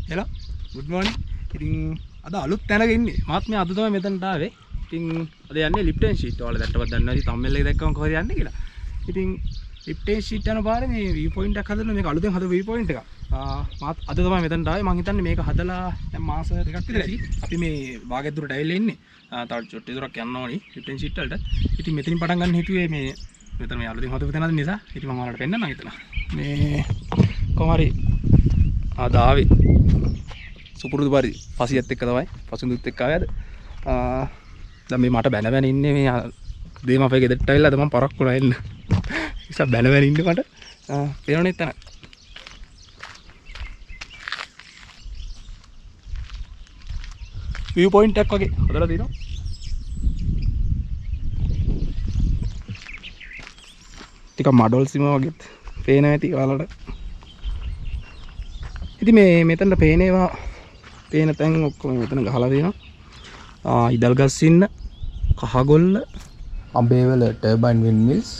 Hello. Good morning. ඉතින් අද අලුත් තැනක ඉන්නේ. මාත් මේ අද තමයි මෙතනට ආවේ. ඉතින් අද යන්නේ ලිප්ටන් සීට්. ඔයාලා දැක්කවත් දන්නවා ඉතින් තම්මෙල් එක දැක්කම කොහෙද යන්නේ කියලා. ඉතින් ලිප්ටන් සීට් යන පාරේ මේ view point එකක් හදලා මේක අලුතෙන් හදපු view point එකක්. මාත් අද තමයි මෙතනට ආවේ. මං හිතන්නේ මේක හදලා දැන් මාස දෙකක් විතර ඇති. අපි මේ වාගෙත් දුරට ඇවිල්ලා ඉන්නේ. තව චොට්ටි දුරක් යන්න ඕනි ලිප්ටන් සීට් වලට. ඉතින් මෙතනින් පටන් ගන්න හිතුවේ මේ මෙතන මේ අලුතෙන් හදපු තැනද නිසා. ඉතින් මම ඔයාලට පෙන්නන්නම් හිතලා. මේ කොහමරි ආදාවේ සුපුරුදු පරිදි පසියත් එක්ක තමයි පසුඳුත් එක්ක ආවේද දැන් මේ මට බැන බැන ඉන්නේ මේ දේම අපේ ගෙදරට ඇවිල්ලා මම පරක්කුණා එන්න නිසා බැන බැන ඉන්නේ මට පේනවනේ එතන view point එකක් වගේ හදලා දිනවා ටිකක් මඩොල් සීම වගේත් පේනවා ඇති ඔයාලට ඉතින් මේ මෙතන පේනේවා පේන තැන් ඔක්කොම මෙතන ගහලා තියෙනවා ඉදල් ගස් ඉන්න කහගොල්ල අඹේවල ටර්බයින් වින්ඩ් මිල්ස්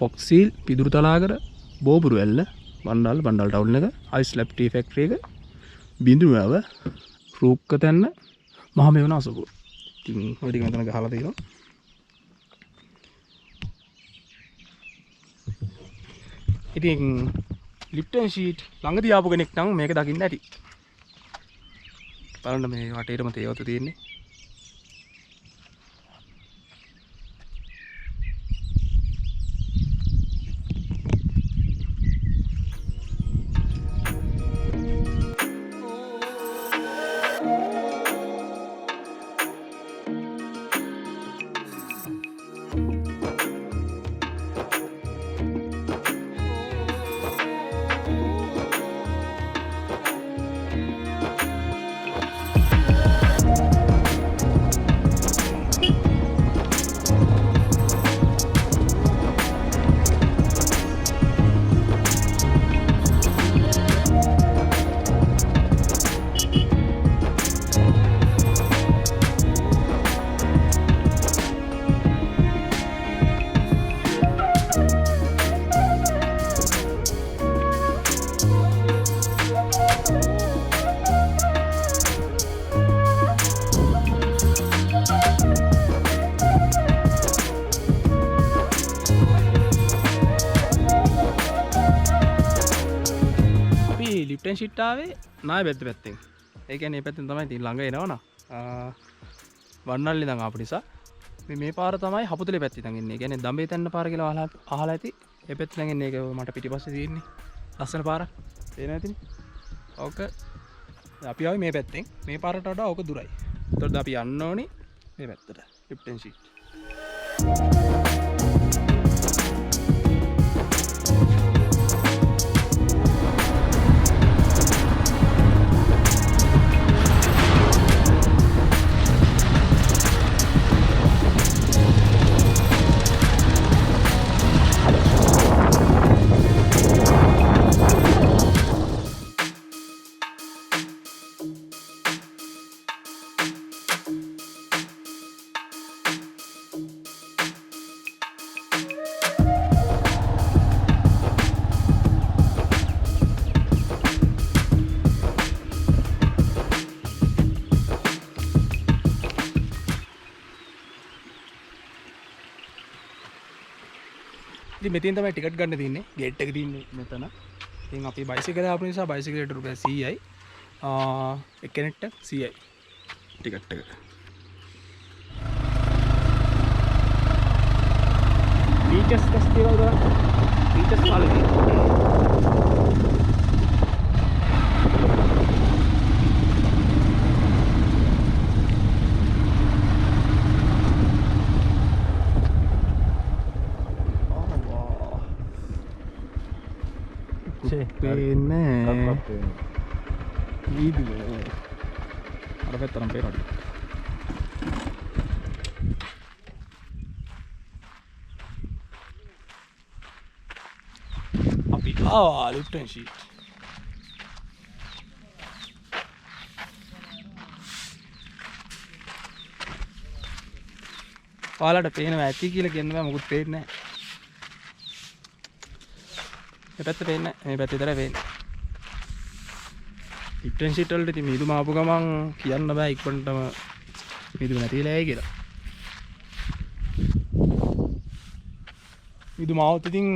ෆොක්ස් සීල් පිදුරු තලාගර බෝපුරු ඇල්ල බණ්ඩාල ටවුන් එක අයිස් ලැබ් ටී ෆැක්ටරි එක බිඳුවව රූක්ක තැන්න මහ මෙවන අසපුව ඉතින් ඔය ටික මෙතන ගහලා තියෙනවා ඉතින් ලිප්ටන් සීට් ළඟදී ආපු කෙනෙක් නම් මේක දකින්න ඇති. බලන්න මේ වටේටම තේවතු තියෙන්නේ. ලිප්ටන් සීට් ආවේ නායබෙද්ද පැත්තෙන්. ඒ කියන්නේ මේ පැත්තෙන් තමයි ඉතින් ළඟ එනවනම්. වන්නල්ලි ඉඳන් ආපු නිසා මේ පාර තමයි හපුතලේ පැත්තේ ඉඳන් එන්නේ. ඒ කියන්නේ දඹේ තැන්න පාර කියලා අහලා ඇති. ඒ පැත්තෙන් ඉඳන් එන්නේ. ඒක මට පිටිපස්සේ තියෙන්නේ. ලස්සන පාරක්. පේන ඇතිනේ. ඕක අපි ආවේ මේ පැත්තෙන්. මේ පාරට වඩා ඕක දුරයි. ඒතකොට අපි යන්න ඕනේ මේ පැත්තට. Lipton seat. ඉතින් මෙතෙන් තමයි ටිකට් ගන්න තියෙන්නේ. ගේට් එක තියෙන්නේ මෙතන. ඉතින් අපි බයිසිකල් ආපු නිසා බයිසිකලයට රුපියල් 100යි. එක්කෙනෙක්ට 100යි ටිකට් එක. ටීචර්ස් ෆෙස්ටිවල් වල ටීචර්ස් කාලේ පේන්නේ වීදුවේ අර පැත්තටම පේනවා අපි ලිප්ටන් සීට් ඔයාලට පේනවා ඇති කියලා කියන්න බෑ මොකුත් පේන්නේ නැහැ මේ පැත්ත පේන්නේ නැහැ මේ පැත්ත විතරයි පේන්නේ ලිප්ටන් සීට් වලට ඉතින් මිදුම ආපු ගමන් කියන්න බෑ ඉක්මනටම මිදුම නැතිලා යයි කියලා. මිදුම આવුත් ඉතින්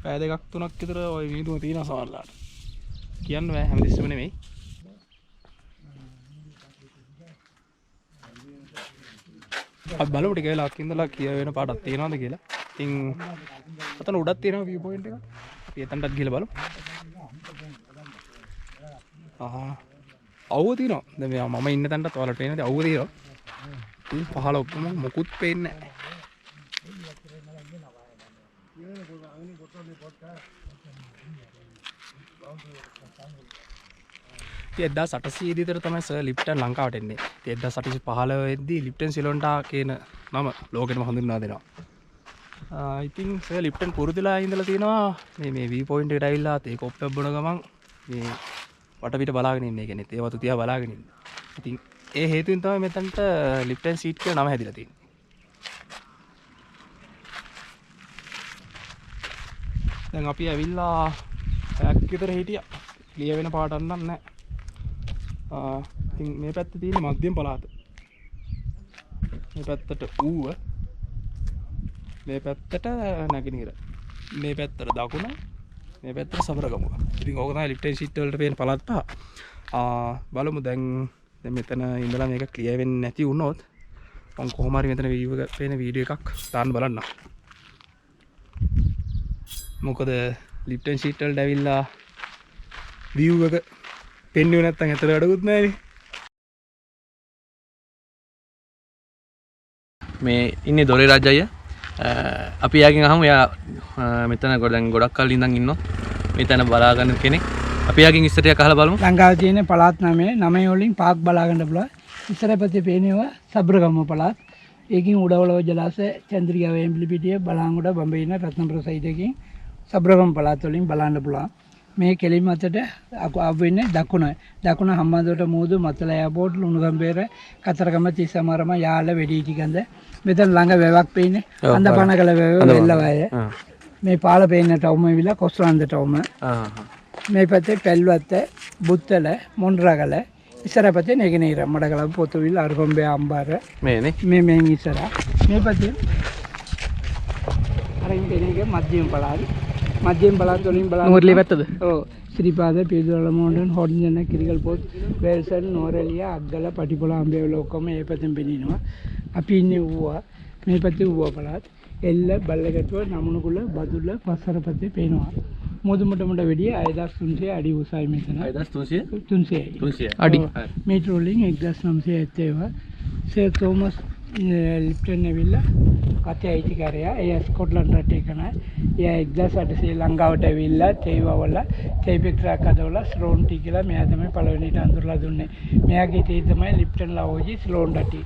පැය දෙකක් තුනක් විතර ওই මිදුම තියෙනවා සමහරලාට. කියන්න බෑ හැමතිස්සෙම නෙමෙයි. අපි බලමු ටික වෙලාවක් ඉඳලා කිය වෙන පාටක් තියෙනවද කියලා. ඉතින් අතන උඩක් තියෙනවා view point එක. අපි එතනටත් ගිහලා බලමු. අවුව තියෙනවා. දැන් මම ඉන්න තැනටත් ඔයාලට පේනද අවුව තියෙනවා. ඉතින් පහළ ඔක්කොම මොකුත් පේන්නේ නැහැ. ඉතින් 1800 විතර තමයි සර් ලිප්ටන් ලංකාවට එන්නේ. ඉතින් 1815 දී ලිප්ටන් සිලොන්ටා කියන නම ලෝකෙටම හඳුන්වා දෙනවා. ඉතින් සර් ලිප්ටන් පුරුදුලා ඉඳලා තියෙනවා මේ view point එකට ඇවිල්ලා තේ කොප්පයක් බොන ගමන් මේ වටපිට බලාගෙන ඉන්නේ. ඒ කියන්නේ තේ වතු තියා බලාගෙන ඉන්නේ. ඉතින් ඒ හේතුවෙන් තමයි මෙතනට ලිප්ටන් සීට් කියලා නම හැදිලා තියෙන්නේ. දැන් අපි ඇවිල්ලා පැයක් විතර හිටියා. ක්ලියර් වෙන පාටක් නැහැ. ඉතින් මේ පැත්තේ තියෙන මධ්‍යම පළාත. මේ පැත්තට ඌව. මේ පැත්තට නැගිනහිර. මේ පැත්තට දකුණ. මේ පැත්තට සබරගමුව. ඉතින් ඕක තමයි ලිප්ටන් සීට් වලට පේන පළාත් පහ. බලමු දැන් මෙතන ඉඳලා මේක ක්ලියර් වෙන්නේ නැති වුණොත් මම කොහොම හරි මෙතන වීඩියෝ එක පේන වීඩියෝ එකක් දාන්න බලන්න. මොකද ලිප්ටන් සීට් වලට ඇවිල්ලා view එක පෙන්නුවේ නැත්තම් ඇතර වැඩකුත් නැහැ නේ. මේ ඉන්නේ දොරේ රාජ් අයියා. අපි යාගෙන් අහමු යා මෙතන දැන් ගොඩක් කල් ඉඳන් ඉන්නවා. මෙතන බලා ගන්න කෙනෙක්. අපි යාගෙන් ඉස්සරහට අහලා බලමු. ලංකාවේ තියෙන පළාත් 9 වලින් පාක් බලා ගන්න පුළුවන්. ඉස්සරහ පැත්තේ පේනවා සබ්‍රගම පළාත්. ඒකින් උඩවලව ජලාශය, චන්ද්‍රිකා වේම්බිලිපිටිය, බලංගොඩ, බඹයින, රත්නපුර සයිඩකින් සබ්‍රගම පළාත් වලින් බලන්න පුළුවන්. මේ කෙලින් අතට ආව වෙන්නේ දකුණ හම්බන්තොට මූදු මත්තල එයාපෝට් ලුණුගම්බේර කතරගම තිස්සමරම යාල වෙඩිටිගඳ මෙතන ළඟ වැවක් පේන්නේ අඳපනකල වැව වෙල්ලවය මේ පාල පේන්න ටවුම විලා කොස්ලන්ද ටවුම මේ පැත්තේ පැල්වත්ත බුත්තල මොණරගල ඉස්සර පැත්තේ නෙගිනීර මඩකල පොතුවිල් අරුගොම්බේ අම්බාර මේනේ මේ ඉස්සර මේ පැත්තේ අරින් දෙනේක මධ්‍යම පළාත් මධ්‍යම පළාත් වලින් බලන්න නෝරලිය පැත්තද? ඔව් ශ්‍රීපාද පිරිදොල මොණ්ඩන් හොඩ්ජන කිරිකල් පොත් වෙල්සන් නෝරලිය අග්ගල පටිපොළ අම්බේවල ඔක්කොම මේ පැත්තෙන් පෙනිනවා. අපි ඉන්නේ ඌවා මේ පැත්තේ ඌවා පළාත් එල්ල බල්ලගටුව නමුණුකුල බදුල්ල පස්සර පැත්තේ පේනවා. මොදුමටමට වැඩිය 6300 අඩි උසයි මෙතන. 6300 අඩි. මීටර වලින් 1970 සර් තෝමස් ලිප්ටන් ඇවිල්ලා කතේ අයිතිකාරයා එයා ස්කොට්ලන්ඩ් රටේ කනයි. එයා 1800 ලංකාවට ඇවිල්ලා තේවවල තේපෙක්ටරක් හදවලා ස්ලෝන්ටි කියලා මෙයා තමයි පළවෙනිට අඳුරලා දුන්නේ. මෙයාගේ තේ තමයි ලිප්ටන් ලවෝජි ස්ලෝන්ටි.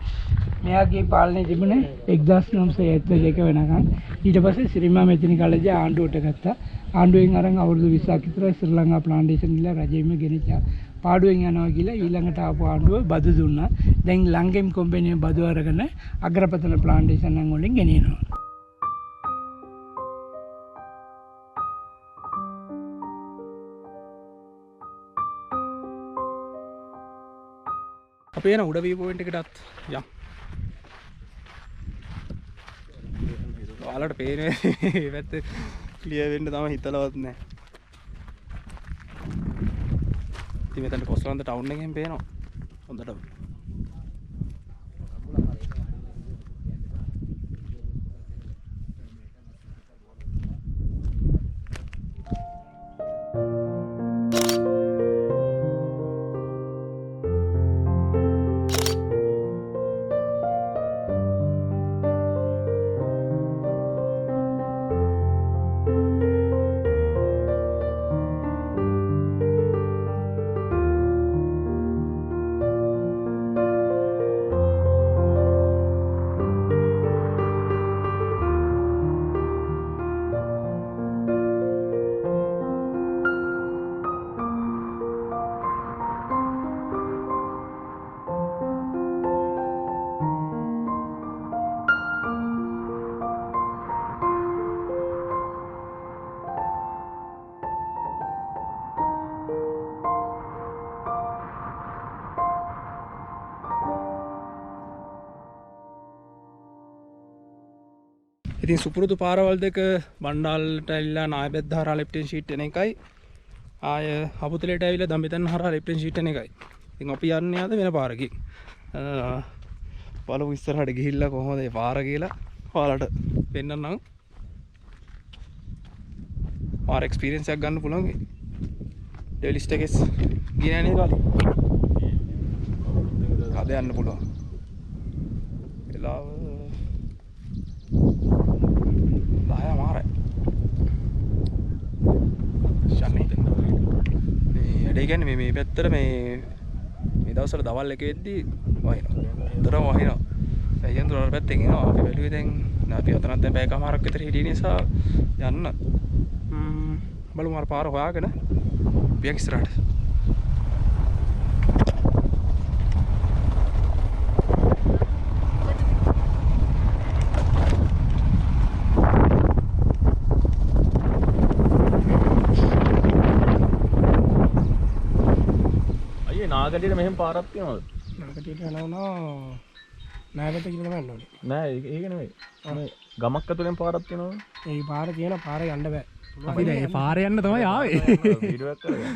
මෙයාගේ පාලනය තිබුණේ 1972 වෙනකන්. ඊට පස්සේ ශ්‍රීමා මෙතනි කාලේදී ආණ්ඩුවට ගත්තා. ආණ්ඩුවෙන් අරන් අවුරුදු 20ක් විතර ශ්‍රී ලංකා ප්ලාන්ටේෂන් ගිහලා රජෙම ගෙනිච්චා. පාඩුවෙන් යනවා කියලා ඊළඟට ආපු ආණ්ඩුව බදු දුන්නා. දැන් ලංකෙම් කම්පැනි බදු අරගෙන අග්‍රපතන ප්ලාන්ටේෂන් වලින් ගෙනියනවා. අපි එන උඩ view point එකටත් යම්. ඔයාලට පේන්නේ මේ පැත්තේ ක්ලියර් වෙන්න තමයි හිතලවත් නැහැ. ඉතින් මෙතන කොස්ලන්ද ටවුන් එකෙන් පේනවා හොඳට. ඉතින් සුපුරුදු පාරවල් දෙක බණ්ඩාලට ඇවිල්ලා නායබෙද්ද හරහා ලිප්ටන් ෂීට් එන එකයි ආය හපුතලේට ඇවිල්ලා දඹතෙන් හරහා ලිප්ටන් ෂීට් එන එකයි. ඉතින් අපි යන්නේ ආද වෙන පාරකින්. බලමු ඉස්සරහට ගිහිල්ලා කොහොමද මේ පාර කියලා ඔයාලට පෙන්නන්නම්. පාර එක්ස්පීරියන්ස් එකක් ගන්න පුළුවන්. ඩෙලිස්ට් එකේ ගියේ නෑනේ කාලේ. අද යන්න පුළුවන්. වෙලාව 10 මාරයි. ෂන්නේ. මේ කියන්නේ මේ පැත්තට මේ දවස්වල දවල් එක වෙද්දී වහිනවා. උදේට වහිනවා. ඇයියන් දුර පැත්තෙන් එනවා. අපි බැලුවේ දැන් අපි අතනත් දැන් පැයකමාරක් විතර හිටිය නිසා යන්න. බලමු අර පාර හොයාගෙන පියක් ඉස්සරහට. නාගටියට මෙහෙම පාරක් තියෙනවද? නාගටියට යනවා නායබෙද්ද කියලා යන්න ඕනේ. නෑ ඒක නෙමෙයි. මේ ගමක් ඇතුලෙන් පාරක් තියෙනවද? ඒ පාර තියෙන පාර යන්න බෑ. අපි දැන් මේ පාරේ යන්න තමයි ආවේ. වීඩියෝ එකක් කරගන්න.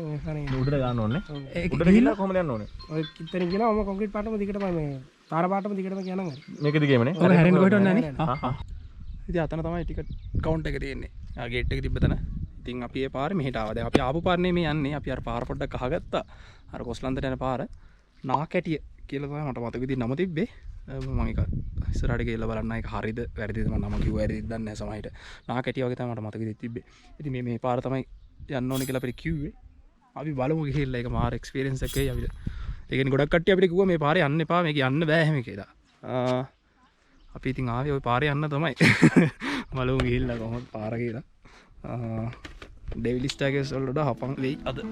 මේ කරන්නේ. උඩට ගන්න ඕනේ. ඒක උඩට ගිහිල්ලා කොහමද යන්න ඕනේ? ඔය කිත්තරින් කියනවා මම කොන්ක්‍රීට් පාටම දිගටම මේ තාර පාටම දිගටම කියනවා. මේක දිගේමනේ. ඔක හැරෙන්න කොහෙට යන්නේ නේ? ඉතින් අතන තමයි ටිකට් කවුන්ටර් එක තියෙන්නේ. ආ ගේට් එක තිබ්බ තැන. ඉතින් අපි ඒ පාරේ මෙහෙට ආවා. දැන් අපි ආපු පාරනේ මේ යන්නේ. අපි අර පාර පොඩ්ඩක් අහගත්තා. අර කොස්ලන්දට යන පාර නාකැටිය කියලා තමයි මට මතක විදිහ නම තිබ්බේ. මම ඒක ඉස්සරහට ගිහලා බලන්න ඒක හරියද වැරදිද මම නම කිව්වා වැරදිද දන්නේ නැහැ සමහරවිට. නාකැටිය වගේ තමයි මට මතක විදිහ තිබ්බේ. ඉතින් මේ පාර තමයි යන්න ඕනේ කියලා අපිට කිව්වේ. අපි බලමු ගිහිල්ලා ඒක මාර එක්ස්පීරියන්ස් එකයි අපිට. ඒ කියන්නේ ගොඩක් කට්ටිය අපිට කිව්වා මේ පාරේ යන්න එපා මේක යන්න බෑ එහෙම කියලා. අපි ඉතින් ආවේ ওই පාරේ යන්න තමයි. බලමු ගිහිල්ලා කොහොමද පාර කියලා. ඩෙවිලිස්ට් එකේ වලට හපන් වෙයි අද.